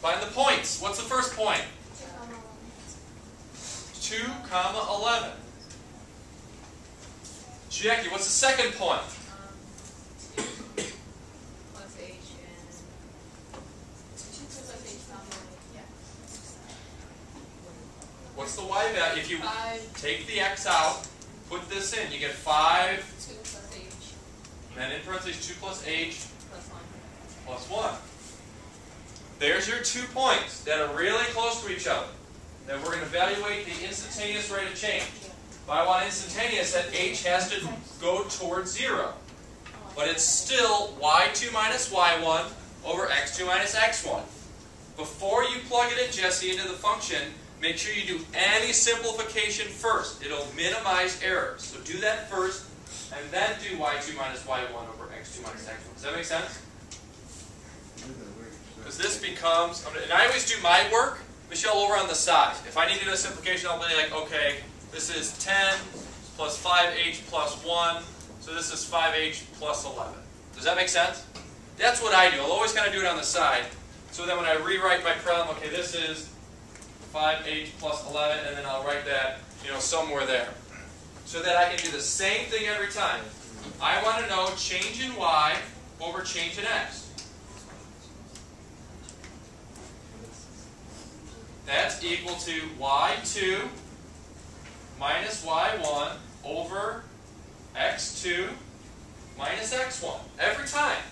Find the points. What's the first point? 2, 11. Jackie, what's the second point? 2 plus h and 2 plus h comma, yeah. What's the y value? If you 5. take the x out, put this in, you get 5, 2 plus h and then in parentheses 2 plus h plus 1. plus 1. There's your 2 points that are really close to each other. Then we're going to evaluate the instantaneous rate of change. If I want instantaneous, that h has to go towards 0. But it's still y2 minus y1 over x2 minus x1. Before you plug it in, Jesse, into the function, make sure you do any simplification first. It'll minimize errors. So do that first, and then do y2 minus y1 over x2 minus x1. Does that make sense? Because this becomes, and I always do my work, Michelle, over on the side. If I need to do a simplification, I'll be like, okay, this is 10 plus 5h plus 1, so this is 5h plus 11. Does that make sense? That's what I do. I'll always kind of do it on the side. So then when I rewrite my problem, okay, this is 5h plus 11, and then I'll write that, somewhere there. So that I can do the same thing every time. I want to know change in y over change in x. That's equal to y2 minus y1 over x2 minus x1. Every time.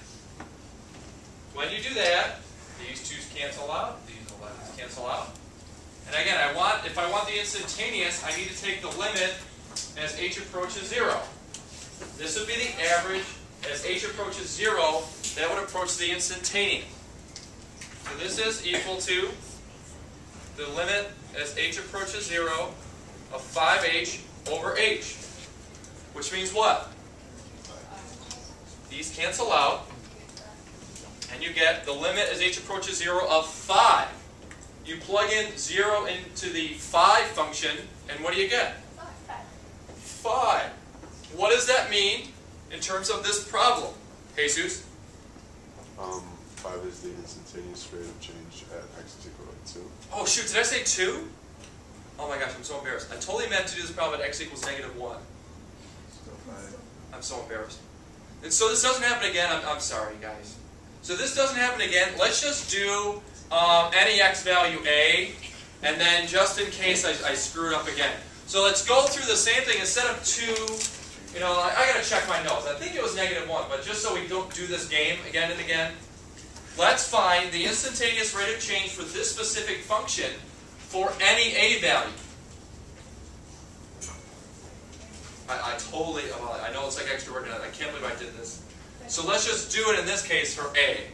When you do that, these 2's cancel out, these 11's cancel out. And again, if I want the instantaneous, I need to take the limit as h approaches 0. This would be the average. As h approaches 0, that would approach the instantaneous. So this is equal to the limit as h approaches 0 of 5h over h. Which means what? These cancel out, and you get the limit as h approaches 0 of 5. You plug in 0 into the 5 function, and what do you get? 5. What does that mean in terms of this problem? Jesus? 5 is the instantaneous rate of change at x is equal to 2. Oh shoot, did I say 2? Oh my gosh, I'm so embarrassed. I totally meant to do this problem at x equals negative 1. Still 5. I'm so embarrassed. And so this doesn't happen again. I'm sorry, guys. So this doesn't happen again. Let's just do any x value a, and then just in case I screw it up again. So let's go through the same thing. Instead of 2, I got to check my notes. I think it was negative 1, but just so we don't do this game again and again, let's find the instantaneous rate of change for this specific function for any a value. I know it's like extraordinary. I can't believe I did this. So let's just do it in this case for a.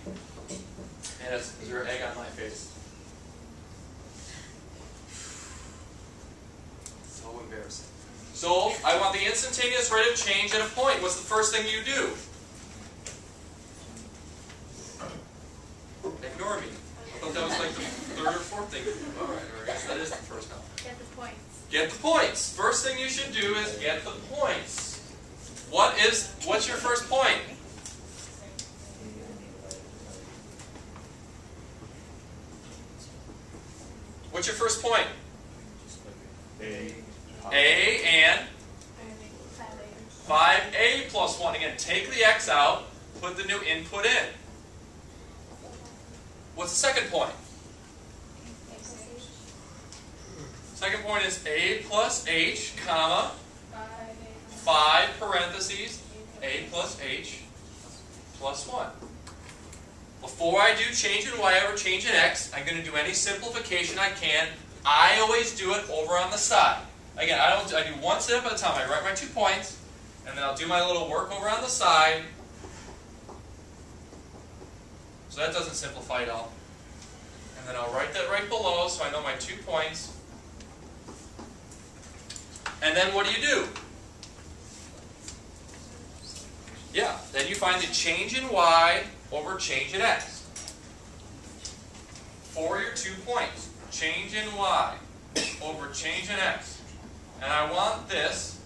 And is there an egg on my face? So embarrassing. So I want the instantaneous rate of change at a point. What's the first thing you do? Ignore me. I thought that was like the third or fourth thing. Alright, I guess that is the first now. Get the points. Get the points. First thing you should do is get the points. What's your first point? What's your first point? A And 5a plus 1. Again, take the x out, put the new input in. What's the second point? Second point is a plus h, comma, 5 parentheses, a plus h plus 1. Before I do change in y over change in x, I'm going to do any simplification I can. I always do it over on the side. Again, I do one step at a time. I write my 2 points, and then I'll do my little work over on the side. So that doesn't simplify it all. And then I'll write that right below so I know my 2 points. And then what do? Yeah, then you find the change in y over change in x. For your 2 points, change in y over change in x. And I want this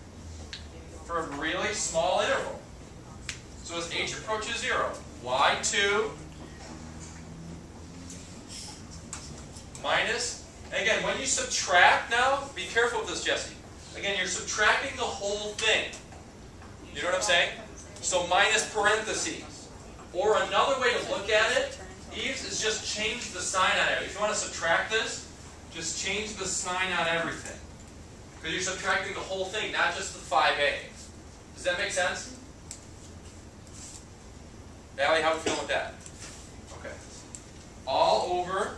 for a really small interval. So as h approaches 0, y2 minus, and again, when you subtract now, be careful with this, Jesse. Again, you're subtracting the whole thing. You know what I'm saying? So minus parentheses. Or another way to look at it, Eves, is just change the sign on it. If you want to subtract this, just change the sign on everything. Because you're subtracting the whole thing, not just the 5a. Does that make sense? Allie, how are we feeling with that? Okay. All over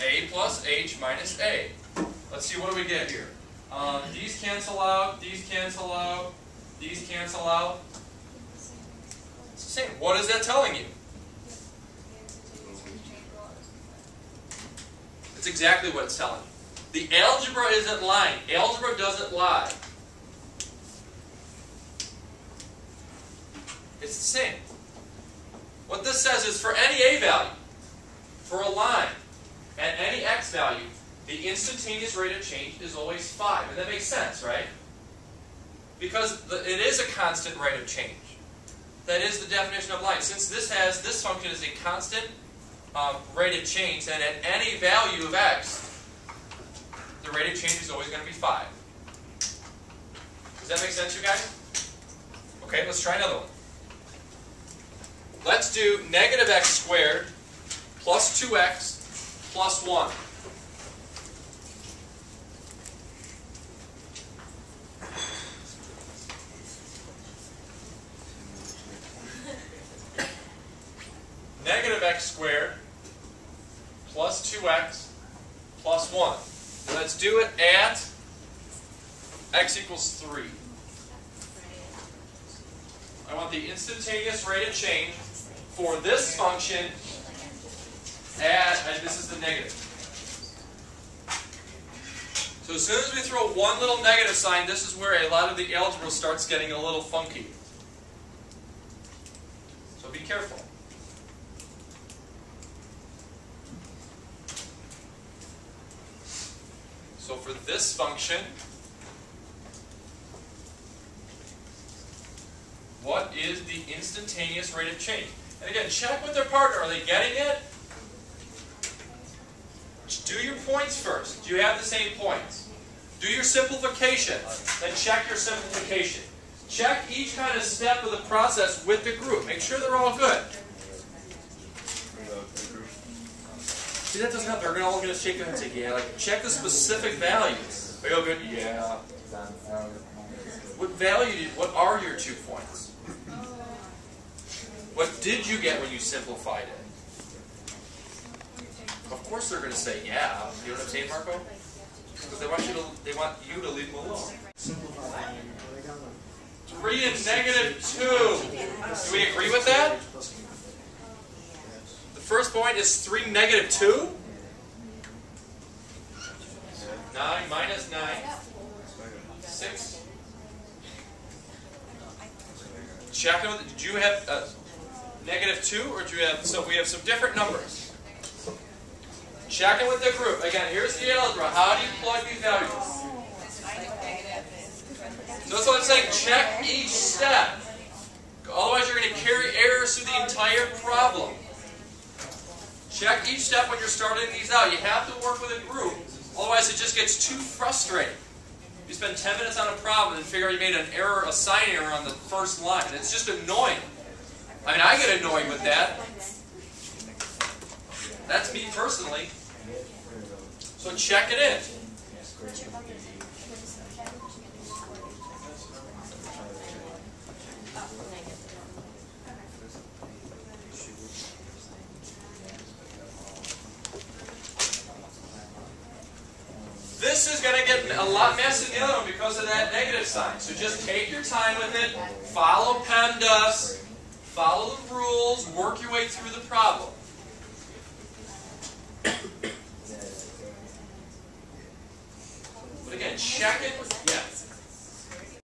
a plus h minus a. Let's see, what do we get here? These cancel out, these cancel out, these cancel out. It's the same. What is that telling you? It's exactly what it's telling you. The algebra isn't lying. Algebra doesn't lie. It's the same. What this says is for any a value, for a line, at any x value, the instantaneous rate of change is always 5. And that makes sense, right? Because it is a constant rate of change. That is the definition of line. Since this function is a constant rate of change, then at any value of x, the rate of change is always going to be 5. Does that make sense, you guys? Okay, let's try another one. Let's do negative x squared plus 2x plus 1. Negative x squared plus 2x plus 1. So let's do it at x equals 3. I want the instantaneous rate of change for this function at, and this is the negative. So as soon as we throw one little negative sign, this is where a lot of the algebra starts getting a little funky. So be careful. So for this function, what is the instantaneous rate of change? And again, check with their partner. Are they getting it? Do your points first. Do you have the same points? Do your simplification. Then check your simplification. Check each kind of step of the process with the group. Make sure they're all good. See, that doesn't help. They're all going to shake their head and say, yeah. Like, check the specific values. Are you all good? Yeah. What are your 2 points? What did you get when you simplified it? Of course they're going to say, yeah. You know what I'm saying, Marco? Because they want you to leave them alone. 3 and negative 2. Do we agree with that? The first point is 3 negative 2. 9 minus 9. 6. Check them. Did you have negative 2 or do you have? So we have some different numbers. Check it with the group. Again, here's the algebra. How do you plug these values? So that's what I'm saying. Check each step. Otherwise, you're going to carry errors through the entire problem. Check each step when you're starting these out. You have to work with a group. Otherwise, it just gets too frustrating. You spend 10 minutes on a problem and figure out you made an error, a sign error on the first line. It's just annoying. I mean, I get annoyed with that. That's me personally. So check it in. This is going to get a lot messy in the other one because of that negative sign. So just take your time with it. Follow PEMDAS. Follow the rules. Work your way through the problem. But again, check it